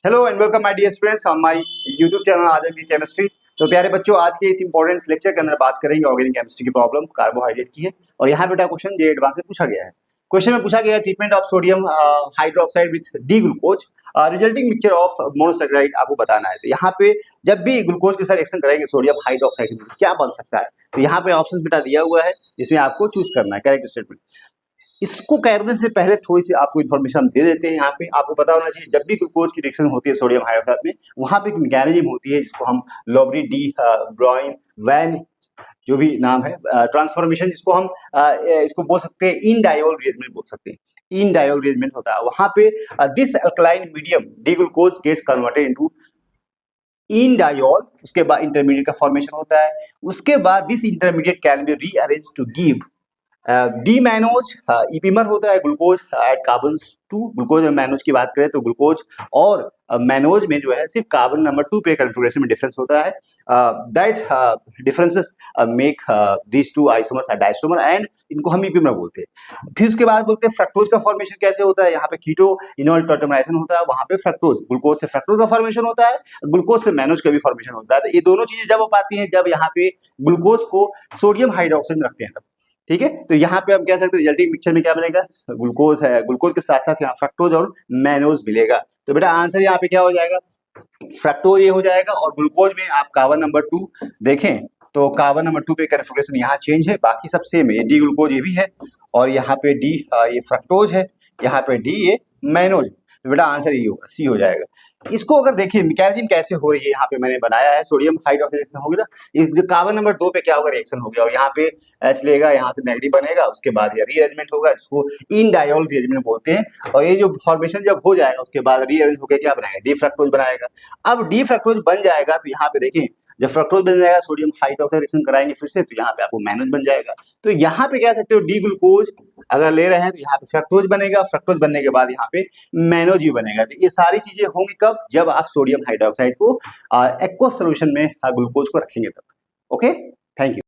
Hello and welcome my dear students on my YouTube channel Azam की chemistry. तो प्यारे बच्चों, आज के इस इंपॉर्टेंट लेक्चर के अंदर बात करेंगे ऑर्गेनिक केमिस्ट्री की प्रॉब्लम कार्बोहाइड्रेट की है। और यहाँ बेटा क्वेश्चन जे एडवांस में पूछा गया है। क्वेश्चन में पूछा गया treatment of sodium hydroxide with D glucose resulting mixture of monosaccharide आपको बताना है। तो यहाँ पे जब भी ग्लूकोज के साथ रिएक्शन करेंगे सोडियम हाइड्रोक्साइड क्या बन सकता है, तो यहाँ पे ऑप्शन बेटा दिया हुआ है जिसमें आपको चूज करना है करेक्ट स्टेटमेंट। इसको करने से पहले थोड़ी सी आपको इन्फॉर्मेशन दे देते हैं। यहाँ पे आपको पता होना चाहिए जब भी ग्लूकोज की रिएक्शन होती है सोडियम हाइड्रोक्साइड में, वहां पे एक मैकेनिज्म होती है जिसको हम लोबरी डी ब्रोइन वैन जो भी नाम है ट्रांसफॉर्मेशन, जिसको हम इसको बोल सकते हैं इनडायोल रिएरेंजमेंट बोल सकते हैं। इनडायोल रिएरेंजमेंट होता है वहां पे this alkaline medium D glucose gets converted into enediol, उसके बाद इंटरमीडिएट का फॉर्मेशन होता है। उसके बाद this intermediate can be rearranged to give D mannose epimer होता है ग्लूकोज एट कार्बन 2। ग्लूकोज और मैनोज की बात करें तो ग्लूकोज और मैनोज में जो है सिर्फ कार्बन नंबर 2 पे कॉन्फ़िगरेशन में डिफरेंस होता है। That differences make these two isomers diastereomer and इनको हम इपीमर बोलते हैं। फिर उसके बाद बोलते हैं फ्रक्टोज का फॉर्मेशन कैसे होता है। यहाँ पे कीटो इनोल टर्टमाइजेशन होता है, वहां पे फ्रक्टोज ग्लूकोज से फ्रक्टोज का फॉर्मेशन होता है, ग्लूकोज से मैनोज का भी फॉर्मेशन होता है। तो ये दोनों चीजें जब हो पाती हैं जब यहाँ पे ग्लूकोज को सोडियम हाइड्रोक्साइड में रखते हैं तब। ठीक है, तो यहाँ पे हम कह सकते हैं रिजल्टिंग मिक्सचर में क्या बनेगा, ग्लूकोज है, ग्लूकोज के साथ साथ यहाँ फ्रक्टोज और मैनोज मिलेगा। तो बेटा आंसर यहाँ पे क्या हो जाएगा, फ्रक्टोज ये हो जाएगा। और ग्लूकोज में आप कार्बन नंबर 2 देखें तो कार्बन नंबर 2 पे कॉन्फ़िगरेशन यहाँ चेंज है, बाकी सब सेम है। डी ग्लूकोज ये भी है और यहाँ पे डी ये फ्रक्टोज है, यहाँ पे डी ये मैनोज। तो बेटा आंसर ये होगा, सी हो जाएगा। इसको अगर देखिए मैकेनिज्म कैसे हो रही है, यहाँ पे मैंने बनाया है सोडियम हाइड्रोक्साइड रिएक्शन होगी ना, ये जो कार्बन नंबर 2 पे क्या होगा रिएक्शन हो गया और यहाँ पे H लेगा, यहाँ से नेगेटिव बनेगा, उसके बाद ये रीअरेंजमेंट होगा, इसको इनडायोल रीअरेंजमेंट बोलते हैं। और ये जो फॉर्मेशन जब हो जाएगा उसके बाद रीअरेंज होकर क्या बनाएगा, डी फ्रक्टोज बनाएगा। अब डी फ्रक्टोज बन जाएगा तो यहाँ पे देखिए जब फ्रक्टोज बन जाएगा सोडियम हाइड्रोक्साइड रिएक्शन कराएंगे फिर से, तो यहाँ पे आपको मैनोज बन जाएगा। तो यहाँ पे कह सकते हो डी ग्लूकोज अगर ले रहे हैं तो यहाँ पे फ्रक्टोज बनेगा, फ्रक्टोज बनने के बाद यहाँ पे मैनोज भी बनेगा। तो ये सारी चीजें होंगी कब, जब आप सोडियम हाइड्रोक्साइड को एक्वस सॉल्यूशन में ग्लूकोज को रखेंगे तब। Okay, thank you.